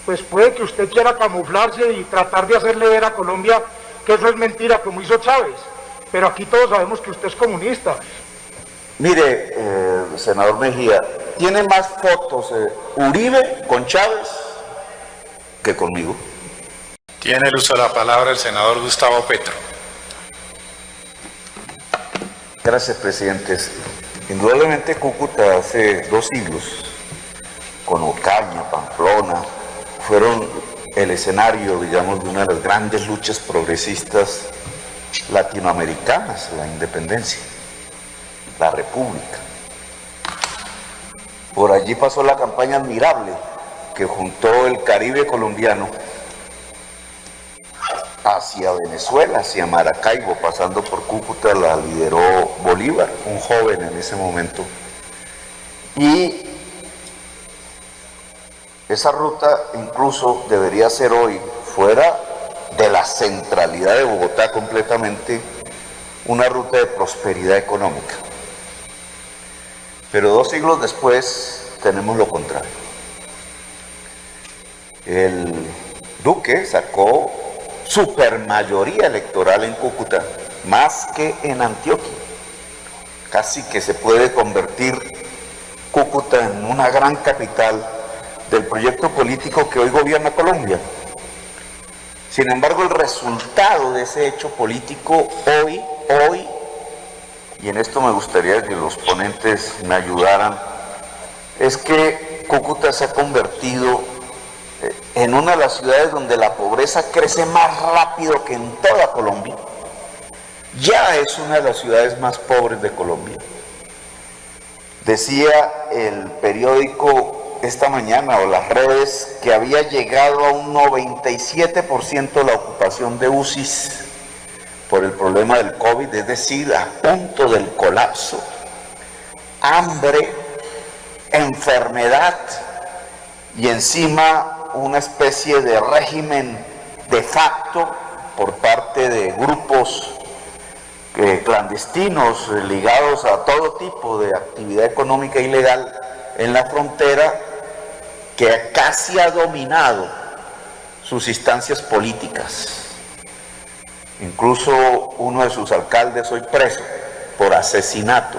pues puede que usted quiera camuflarse y tratar de hacerle ver a Colombia que eso es mentira, como hizo Chávez, pero aquí todos sabemos que usted es comunista. Mire, senador Mejía, tiene más fotos Uribe con Chávez que conmigo. Tiene el uso de la palabra el senador Gustavo Petro. Gracias, presidente. Indudablemente Cúcuta hace 2 siglos, con Ocaña, Pamplona, fueron el escenario, digamos, de una de las grandes luchas progresistas latinoamericanas, la independencia, la república. Por allí pasó la campaña admirable que juntó el Caribe colombiano hacia Venezuela, hacia Maracaibo, pasando por Cúcuta, la lideró Bolívar, un joven en ese momento. Y esa ruta incluso debería ser hoy, fuera de la centralidad de Bogotá completamente, una ruta de prosperidad económica. Pero 2 siglos después tenemos lo contrario. El Duque sacó supermayoría electoral en Cúcuta, más que en Antioquia. Casi que se puede convertir Cúcuta en una gran capital del proyecto político que hoy gobierna Colombia. Sin embargo, el resultado de ese hecho político hoy, y en esto me gustaría que los ponentes me ayudaran, es que Cúcuta se ha convertido en una de las ciudades donde la pobreza crece más rápido que en toda Colombia. Ya es una de las ciudades más pobres de Colombia. Decía el periódico esta mañana o las redes que había llegado a un 97% la ocupación de UCIs por el problema del COVID, es decir, a punto del colapso, hambre, enfermedad y encima una especie de régimen de facto por parte de grupos clandestinos ligados a todo tipo de actividad económica ilegal en la frontera, que casi ha dominado sus instancias políticas. Incluso uno de sus alcaldes hoy preso por asesinato.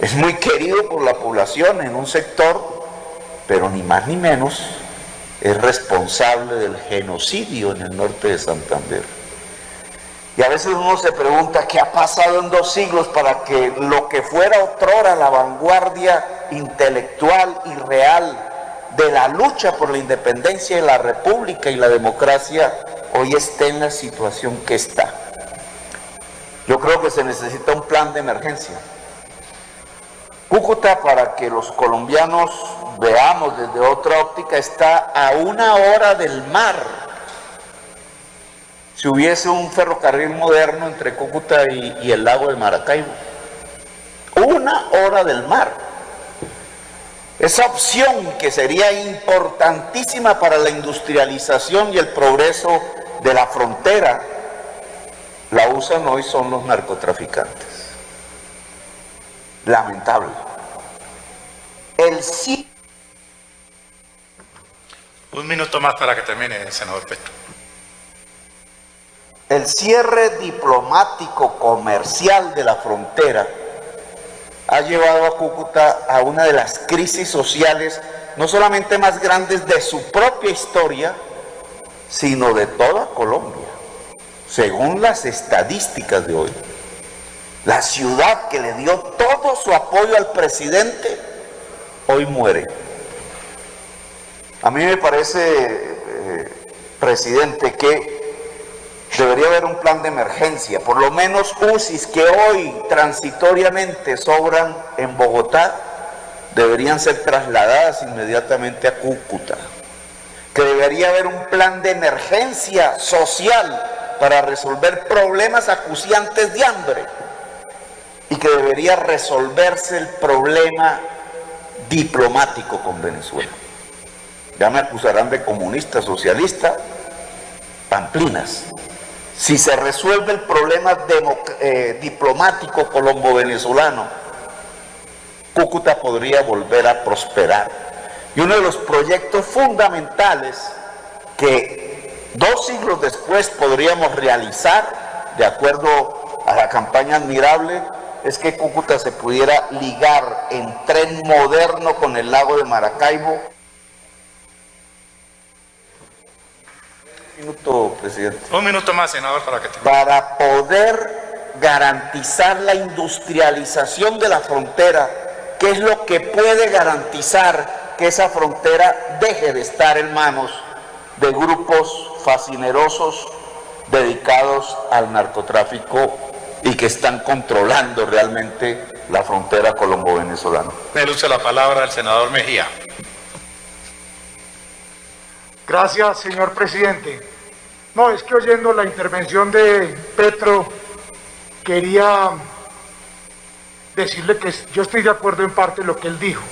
Es muy querido por la población en un sector, pero ni más ni menos es responsable del genocidio en el norte de Santander. Y a veces uno se pregunta qué ha pasado en 2 siglos para que lo que fuera otrora la vanguardia intelectual y real de la lucha por la independencia de la república y la democracia hoy esté en la situación que está. Yo creo que se necesita un plan de emergencia. Cúcuta, para que los colombianos veamos desde otra óptica, está a 1 hora del mar. Si hubiese un ferrocarril moderno entre Cúcuta y el lago de Maracaibo, 1 hora del mar. Esa opción que sería importantísima para la industrialización y el progreso de la frontera, la usan hoy son los narcotraficantes. Lamentable. Un minuto más para que termine, senador Petro. El cierre diplomático comercial de la frontera ha llevado a Cúcuta a una de las crisis sociales no solamente más grandes de su propia historia, sino de toda Colombia. Según las estadísticas de hoy, la ciudad que le dio todo su apoyo al presidente, hoy muere. A mí me parece, presidente, que debería haber un plan de emergencia, por lo menos UCIs que hoy transitoriamente sobran en Bogotá, deberían ser trasladadas inmediatamente a Cúcuta. Que debería haber un plan de emergencia social para resolver problemas acuciantes de hambre y que debería resolverse el problema diplomático con Venezuela. Ya me acusarán de comunista, socialista, pamplinas. Si se resuelve el problema diplomático colombo-venezolano, Cúcuta podría volver a prosperar. Y uno de los proyectos fundamentales que 2 siglos después podríamos realizar, de acuerdo a la campaña Admirable, es que Cúcuta se pudiera ligar en tren moderno con el lago de Maracaibo. Un minuto, presidente. Un minuto más, senador, para que te... Para poder garantizar la industrialización de la frontera, que es lo que puede garantizar que esa frontera deje de estar en manos de grupos fascinerosos dedicados al narcotráfico y que están controlando realmente la frontera colombo-venezolana. Me luce la palabra el senador Mejía. Gracias, señor presidente. No, es que oyendo la intervención de Petro, quería decirle que yo estoy de acuerdo en parte en lo que él dijo.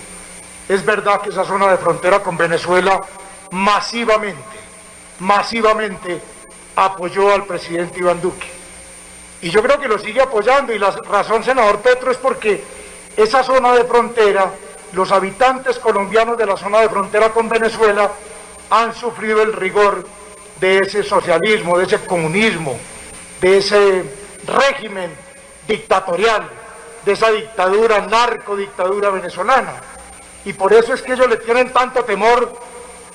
Es verdad que esa zona de frontera con Venezuela masivamente apoyó al presidente Iván Duque. Y yo creo que lo sigue apoyando, y la razón, senador Petro, es porque esa zona de frontera, los habitantes colombianos de la zona de frontera con Venezuela han sufrido el rigor de ese socialismo, de ese comunismo, de ese régimen dictatorial, de esa dictadura, narcodictadura venezolana. Y por eso es que ellos le tienen tanto temor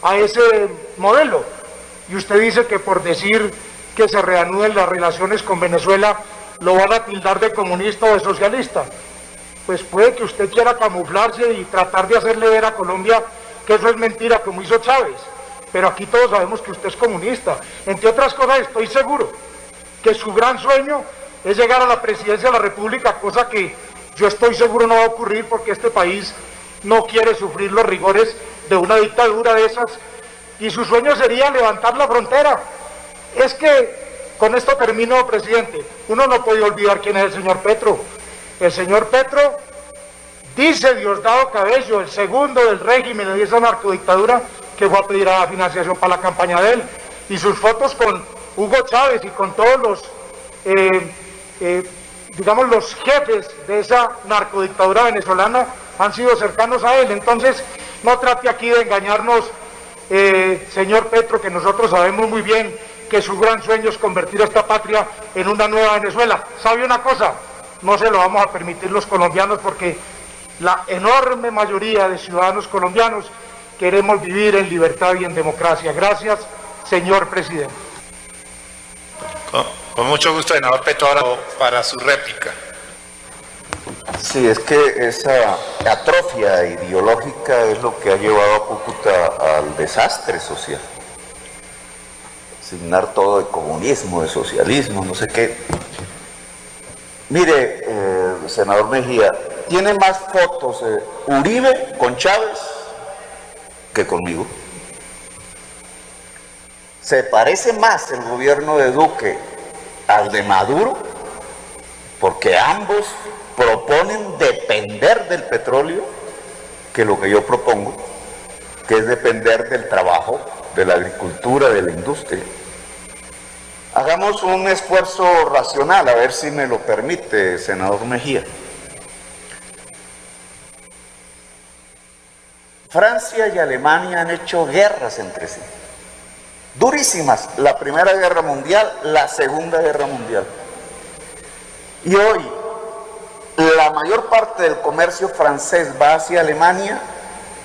a ese modelo. Y usted dice que por decir que se reanuden las relaciones con Venezuela lo van a tildar de comunista o de socialista. Pues puede que usted quiera camuflarse y tratar de hacerle ver a Colombia que eso es mentira, como hizo Chávez. Pero aquí todos sabemos que usted es comunista. Entre otras cosas, estoy seguro que su gran sueño es llegar a la presidencia de la República, cosa que yo estoy seguro no va a ocurrir, porque este país no quiere sufrir los rigores de una dictadura de esas, y su sueño sería levantar la frontera. Es que, con esto termino, presidente, uno no puede olvidar quién es el señor Petro. El señor Petro, dice Diosdado Cabello, el segundo del régimen de esa narcodictadura, que fue a pedir a la financiación para la campaña de él, y sus fotos con Hugo Chávez y con todos los digamos, los jefes de esa narcodictadura venezolana han sido cercanos a él. Entonces, no trate aquí de engañarnos, señor Petro, que nosotros sabemos muy bien que su gran sueño es convertir a esta patria en una nueva Venezuela. ¿Sabe una cosa? No se lo vamos a permitir los colombianos, porque la enorme mayoría de ciudadanos colombianos queremos vivir en libertad y en democracia. Gracias, señor presidente. Con mucho gusto, senador Petro, ahora para su réplica. Sí, es que esa atrofia ideológica es lo que ha llevado a Cúcuta al desastre social. Asignar todo de comunismo, de socialismo, no sé qué. Mire, senador Mejía, tiene más fotos Uribe con Chávez que conmigo. Se parece más el gobierno de Duque al de Maduro, porque ambos proponen depender del petróleo, que lo que yo propongo, que es depender del trabajo, de la agricultura, de la industria. Hagamos un esfuerzo racional, a ver si me lo permite, senador Mejía. Francia y Alemania han hecho guerras entre sí, durísimas, la Primera Guerra Mundial, la Segunda Guerra Mundial. Y hoy, la mayor parte del comercio francés va hacia Alemania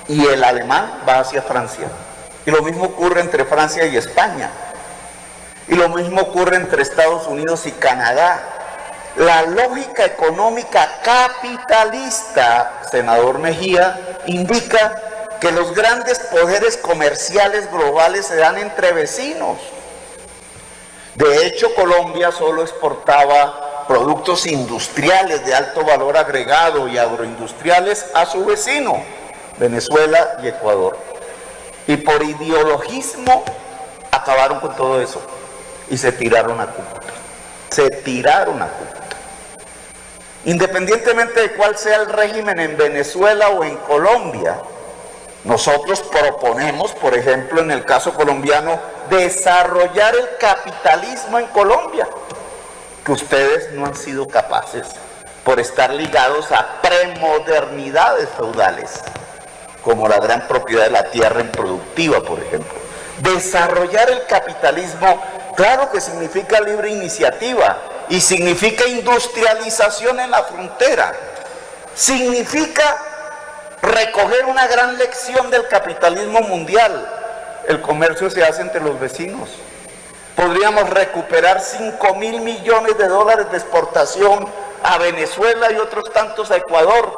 y el alemán va hacia Francia. Y lo mismo ocurre entre Francia y España. Y lo mismo ocurre entre Estados Unidos y Canadá. La lógica económica capitalista, senador Mejía, indica que los grandes poderes comerciales globales se dan entre vecinos. De hecho, Colombia solo exportaba productos industriales de alto valor agregado y agroindustriales a su vecino, Venezuela y Ecuador. Y por ideologismo acabaron con todo eso y se tiraron a Cúcuta. Se tiraron a Cúcuta. Independientemente de cuál sea el régimen en Venezuela o en Colombia, nosotros proponemos, por ejemplo, en el caso colombiano, desarrollar el capitalismo en Colombia, que ustedes no han sido capaces por estar ligados a premodernidades feudales. como la gran propiedad de la tierra improductiva, por ejemplo. Desarrollar el capitalismo, claro que significa libre iniciativa y significa industrialización en la frontera. Significa recoger una gran lección del capitalismo mundial. El comercio se hace entre los vecinos. Podríamos recuperar 5.000 millones de dólares de exportación a Venezuela y otros tantos a Ecuador,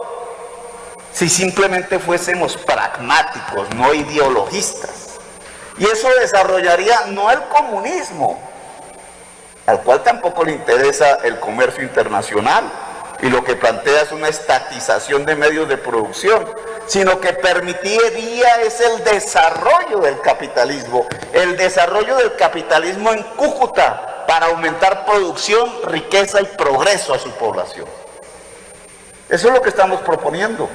si simplemente fuésemos pragmáticos, no ideologistas. Y eso desarrollaría no el comunismo, al cual tampoco le interesa el comercio internacional, y lo que plantea es una estatización de medios de producción, sino que permitiría es el desarrollo del capitalismo en Cúcuta, para aumentar producción, riqueza y progreso a su población. Eso es lo que estamos proponiendo.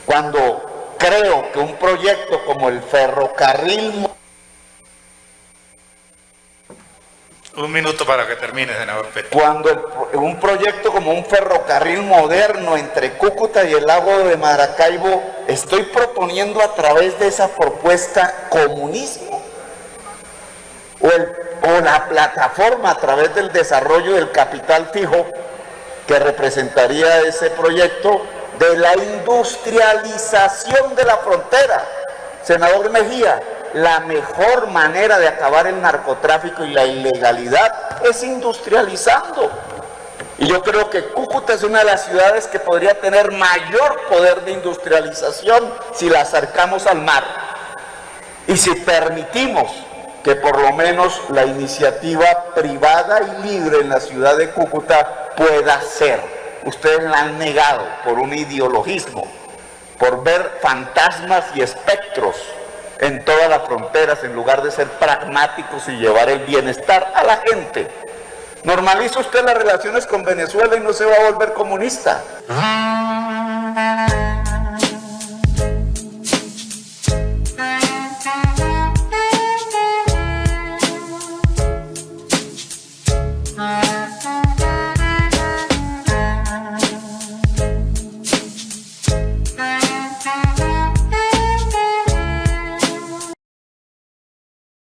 Cuando creo que un proyecto como el ferrocarril... Un minuto para que termine, senador Petro. Cuando un proyecto como un ferrocarril moderno entre Cúcuta y el lago de Maracaibo, estoy proponiendo a través de esa propuesta comunismo, o la plataforma a través del desarrollo del capital fijo que representaría ese proyecto de la industrialización de la frontera. Senador Mejía, la mejor manera de acabar el narcotráfico y la ilegalidad es industrializando. Y yo creo que Cúcuta es una de las ciudades que podría tener mayor poder de industrialización si la acercamos al mar. Y si permitimos que por lo menos la iniciativa privada y libre en la ciudad de Cúcuta pueda ser. Ustedes la han negado por un ideologismo, por ver fantasmas y espectros en todas las fronteras, en lugar de ser pragmáticos y llevar el bienestar a la gente. Normaliza usted las relaciones con Venezuela y no se va a volver comunista.